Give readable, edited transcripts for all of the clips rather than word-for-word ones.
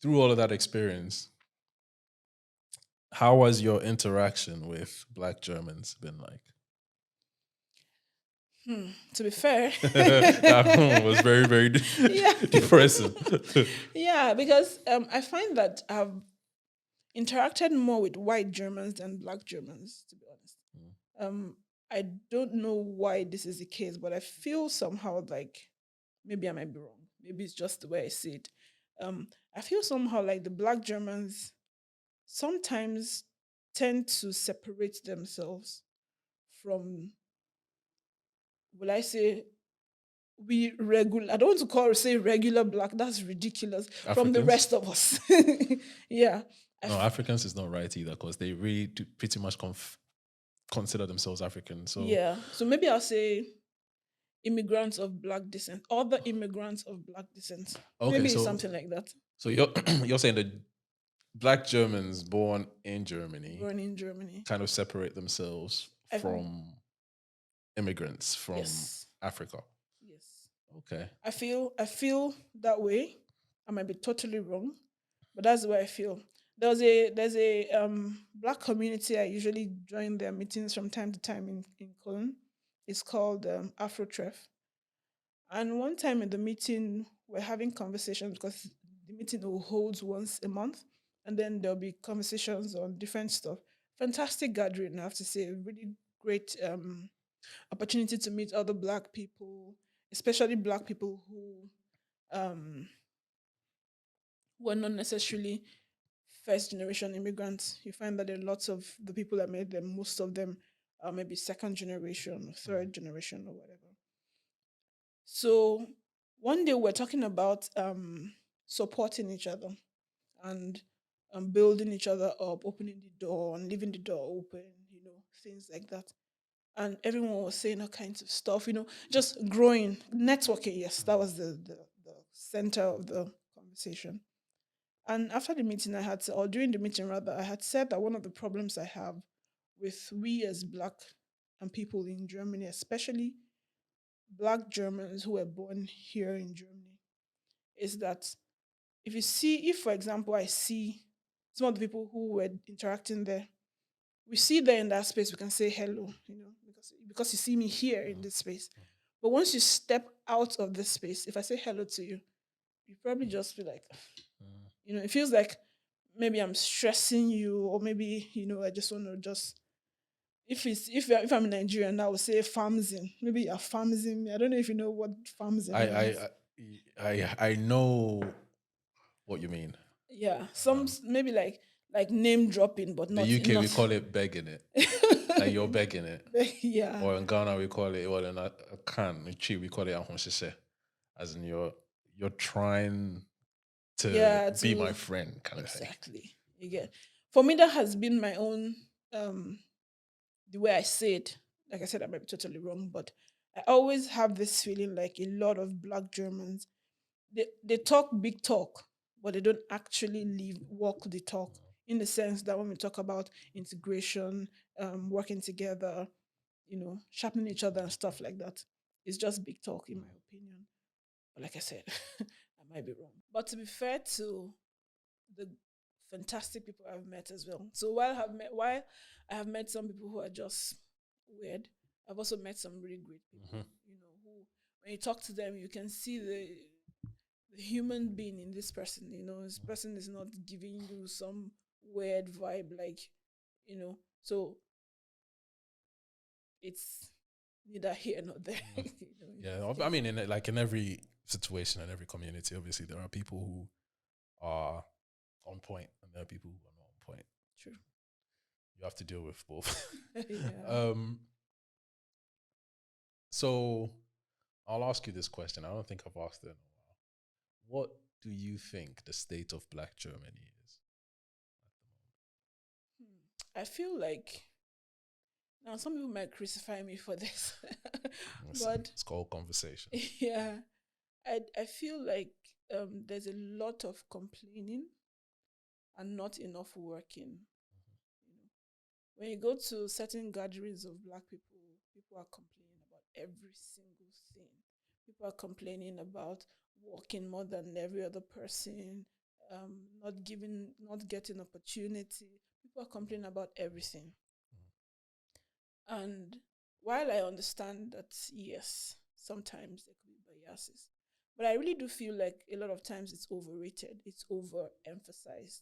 through all of that experience, how has your interaction with Black Germans been like? To be fair, That was very, very yeah, depressing. yeah, because I find that I've interacted more with white Germans than Black Germans. To be honest, um, I don't know why this is the case, but I feel somehow like maybe I might be wrong. Maybe it's just the way I see it. I feel somehow like the Black Germans sometimes tend to separate themselves from, will I say, we regular, I don't want to call say regular black, that's ridiculous, from the Africans? rest of us. Yeah. I No, f- Africans is not right either because they really do pretty much consider themselves African. So, yeah. So maybe I'll say immigrants of black descent, other immigrants of black descent. okay, Maybe it's so something like that. so you're you're saying that Black Germans born in Germany Born in Germany. kind of separate themselves I, from immigrants from yes. Africa. Yes. Okay. I feel that way. I might be totally wrong, but that's the way I feel. There's a black community I usually join their meetings from time to time in Cologne. It's called Afro. And one time in the meeting, we're having conversations because the meeting will holds once a month, and then there'll be conversations on different stuff. Fantastic gathering, I have to say. Really great opportunity to meet other black people, especially black people um, who are not necessarily first generation immigrants. You find that there are lots of the people that made them, most of them are maybe second generation, third generation, or whatever. So one day we're talking about supporting each other and building each other up, opening the door and leaving the door open, things like that. And everyone was saying all kinds of stuff, just growing, networking. Yes, that was the center of the conversation. And after the meeting, or during the meeting rather, I had said that one of the problems I have with we as Black and people in Germany, especially Black Germans who were born here in Germany, is that if for example, I see some of the people who were interacting there, we see there in that space, we can say hello, because you see me here in this space. But once you step out of this space, if I say hello to you, you probably just feel like, it feels like maybe I'm stressing you, or maybe I just want to just if I'm Nigerian, I would say farmsing. Maybe you're farmsing me. I don't know if you know what farmsing I means. I I know what you mean. Yeah, maybe like name dropping, but The not UK we not. call it begging it. Like you're begging it. Yeah, Or in Ghana we call it, well in a can in Chi we call it ahonsese. As in you're trying to yeah, be my to friend kind of thing. exactly. You get. For me, that has been my own um the way I say it. Like I said, I might be totally wrong, but I always have this feeling like a lot of Black Germans, they talk big talk, but they don't actually live walk the talk, in the sense that when we talk about integration, working together, sharpening each other and stuff like that, it's just big talk, in my opinion. But like I said, I might be wrong. But to be fair to the fantastic people I've met as well. So while I have met some people who are just weird, I've also met some really great people, who when you talk to them, you can see the human being in this person. This person is not giving you some weird vibe, like, so it's neither here nor there. In Yeah, this I case. mean, in every situation and every community, obviously there are people who are on point and there are people who are not on point. True. You have to deal with both. Yeah. um, so I'll ask you this question. I don't think I've asked it in a while. What do you think the state of Black Germany is? I feel like now some people might crucify me for this, Listen, but it's called conversation. yeah, I feel like there's a lot of complaining and not enough working. You know, when you go to certain gatherings of Black people, people are complaining about every single thing. People are complaining about working more than every other person. not getting opportunity. People are complaining about everything. And while I understand that, yes, sometimes there could be biases, but I really do feel like a lot of times it's overrated, it's overemphasized.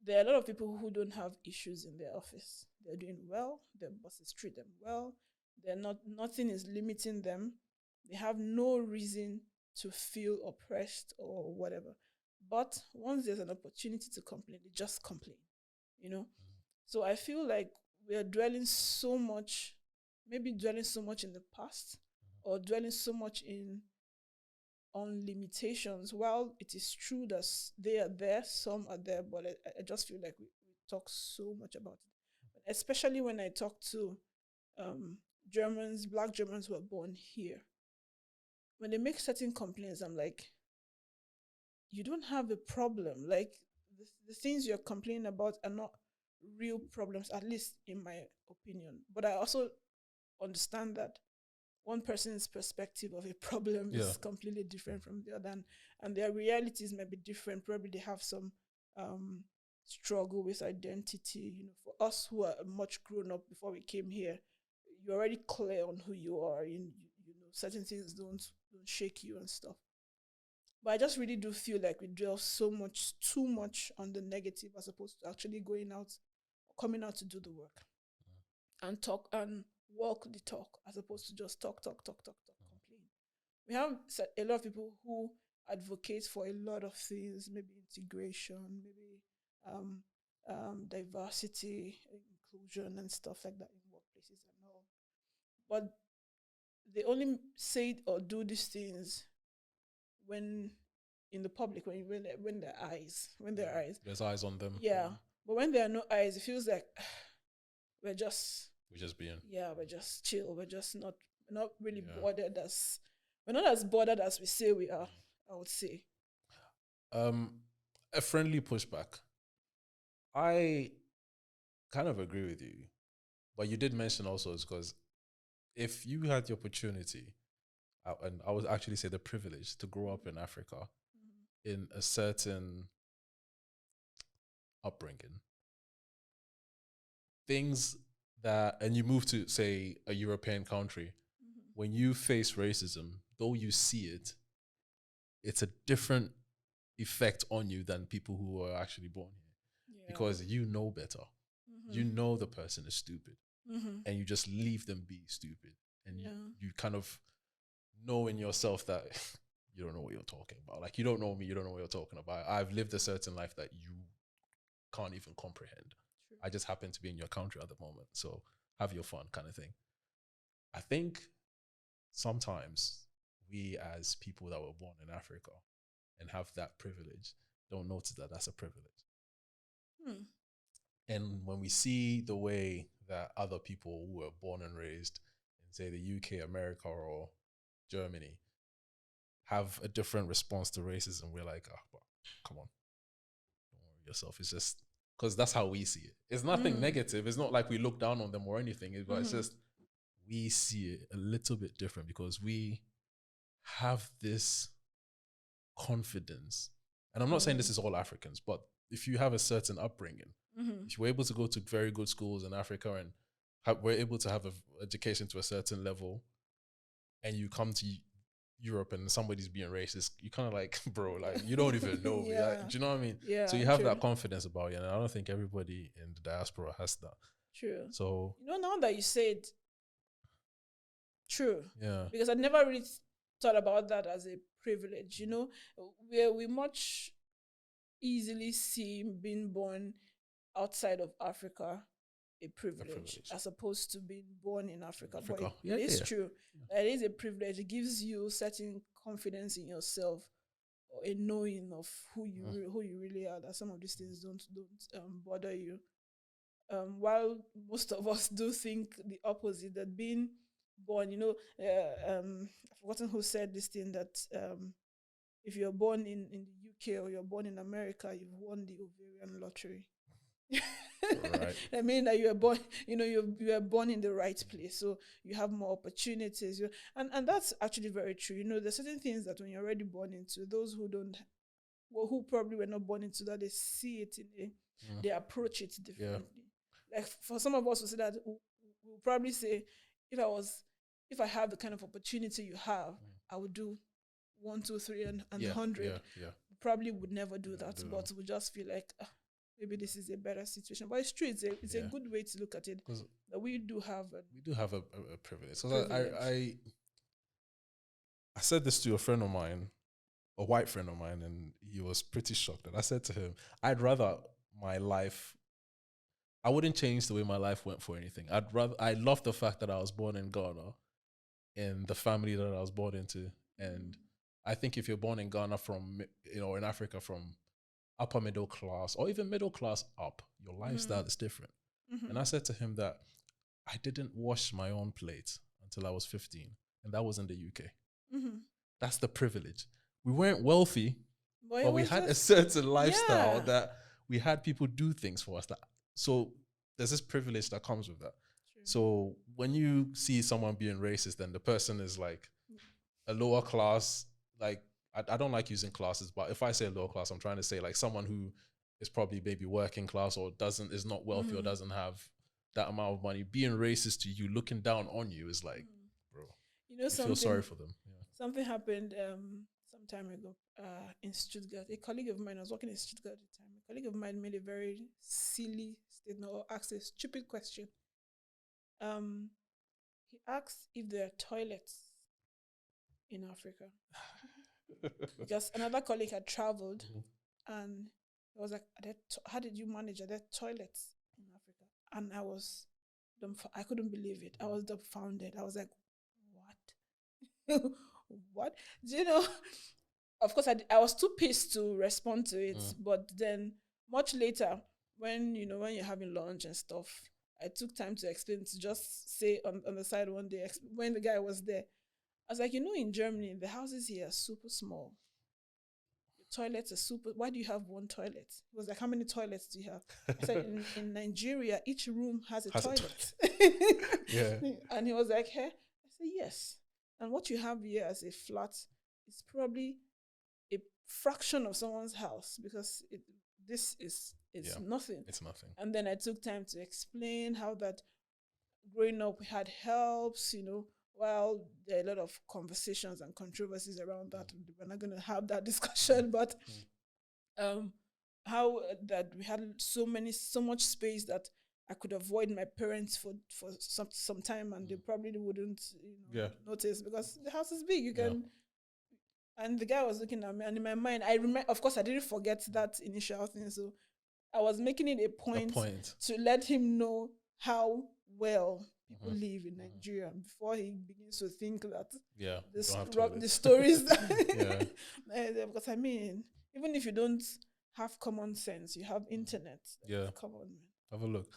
There are a lot of people who don't have issues in their office. They're doing well, their bosses treat them well, nothing is limiting them. They have no reason to feel oppressed or whatever. But once there's an opportunity to complain, they just complain, you know? So I feel like we are dwelling so much, maybe dwelling so much in the past, or dwelling so much in on limitations. While it is true that they are there, some are there, but I just feel like we talk so much about it. But especially when I talk to um, Germans, Black Germans who are born here, when they make certain complaints, I'm like, you don't have a problem. Like the things you're complaining about are not real problems, at least in my opinion. But I also understand that one person's perspective of a problem Yeah. is completely different from the other, and their realities may be different. Probably they have some struggle with identity. You know, for us who are much grown up before we came here, you're already clear on who you are. You know, certain things don't shake you and stuff. But I just really do feel like we dwell too much on the negative as opposed to actually going out, coming out to do the work and talk and walk the talk as opposed to just talk, complain. We have a lot of people who advocate for a lot of things, maybe integration, maybe um, diversity, inclusion, and stuff like that in workplaces and all. But they only say or do these things when in the public, when there are eyes. There's eyes on them. Yeah. But when there are no eyes, it feels like we're just being. yeah, we're just chill. We're not really Yeah. bothered as we're not as bothered as we say we are, I would say. A friendly pushback. I kind of agree with you, but you did mention also is because if you had the opportunity, and I would actually say the privilege to grow up in Africa in a certain upbringing, things that, and you move to, say, a European country, when you face racism, though you see it, it's a different effect on you than people who are actually born here. Yeah. Because you know better. You know the person is stupid. And you just leave them be stupid. And you kind of know in yourself that you don't know what you're talking about. Like, you don't know me, you don't know what you're talking about. I've lived a certain life that you can't even comprehend. True. I just happen to be in your country at the moment. So have your fun kind of thing. I think sometimes we as people that were born in Africa and have that privilege don't notice that that's a privilege. And when we see the way that other people who were born and raised in, say, the UK, America, or Germany have a different response to racism, we're like, oh, come on, don't worry yourself. It's just because that's how we see it. It's nothing negative. It's not like we look down on them or anything. But it's just we see it a little bit different because we have this confidence. And I'm not saying this is all Africans, but if you have a certain upbringing, if you're able to go to very good schools in Africa and we're able to have an education to a certain level, and you come to Europe and somebody's being racist, you kind of like, bro, like, you don't even know me. Like, do you know what I mean? Yeah. So you have that confidence about you, and I don't think everybody in the diaspora has that. True. So, you know, now that you say it, true. Yeah. Because I never really thought about that as a privilege. You know, where we much easily see being born outside of Africa a privilege as opposed to being born in Africa. But it is true. It is a privilege. It gives you certain confidence in yourself, or a knowing of who you really are, that some of these things don't bother you. While most of us do think the opposite, that being born, you know, I've forgotten who said this thing, that if you're born in the UK or you're born in America, you've won the ovarian lottery. Right. I mean that you are born, you know, you are born in the right place, so you have more opportunities. And that's actually very true. You know, there's certain things that when you're already born into, those who who probably were not born into that, they see it in a, they approach it differently. Like for some of us who say that, we'll probably say, if I have the kind of opportunity you have, I would do 1, 2, 3, and 100. Probably would never do that, but we just feel like maybe this is a better situation. But it's true; it's a good way to look at it. That we do have a privilege. So I said this to a friend of mine, a white friend of mine, and he was pretty shocked. And I said to him, I'd rather my life. I wouldn't change the way my life went for anything. I love the fact that I was born in Ghana, in the family that I was born into, and I think if you're born in Ghana from, in Africa from upper middle class or even middle class up, your lifestyle is different. And I said to him that I didn't wash my own plate until I was 15, and that was in the UK. That's the privilege. We weren't wealthy, but we had a certain lifestyle that we had people do things for us. So there's this privilege that comes with that. True. So when you see someone being racist, then the person is like a lower class. Like I don't like using classes, but if I say lower class, I'm trying to say like someone who is probably maybe working class or is not wealthy or doesn't have that amount of money. Being racist to you, looking down on you is like, bro, you feel sorry for them. Yeah. Something happened some time ago in Stuttgart. A colleague of mine, I was working in Stuttgart at the time. A colleague of mine made a very silly statement or asked a stupid question. He asked if there are toilets in Africa. Because another colleague had traveled and I was like, how did you manage? Are there toilets in Africa? And I couldn't believe it. I was dumbfounded. I was like, what? What? Do you know? Of course, I was too pissed to respond to it. But then much later, when you're having lunch and stuff, I took time to explain, to just say on the side one day, when the guy was there, I was like, in Germany, the houses here are super small. The toilets are super. Why do you have one toilet? He was like, how many toilets do you have? I said, in Nigeria, each room has a toilet. Yeah. And he was like, hey? I said, yes. And what you have here as a flat is probably a fraction of someone's house, because this is nothing. It's nothing. And then I took time to explain how that growing up we had helps, while there are a lot of conversations and controversies around that. We're not going to have that discussion, but how that we had so much space that I could avoid my parents for some time, and they probably wouldn't notice, because the house is big. You can. And the guy was looking at me, and in my mind, I remember. Of course, I didn't forget that initial thing, so I was making it a point to let him know how well people live in Nigeria before he begins to think that the stories. Because I mean, even if you don't have common sense, you have internet. Yeah, come on, man. Have a look.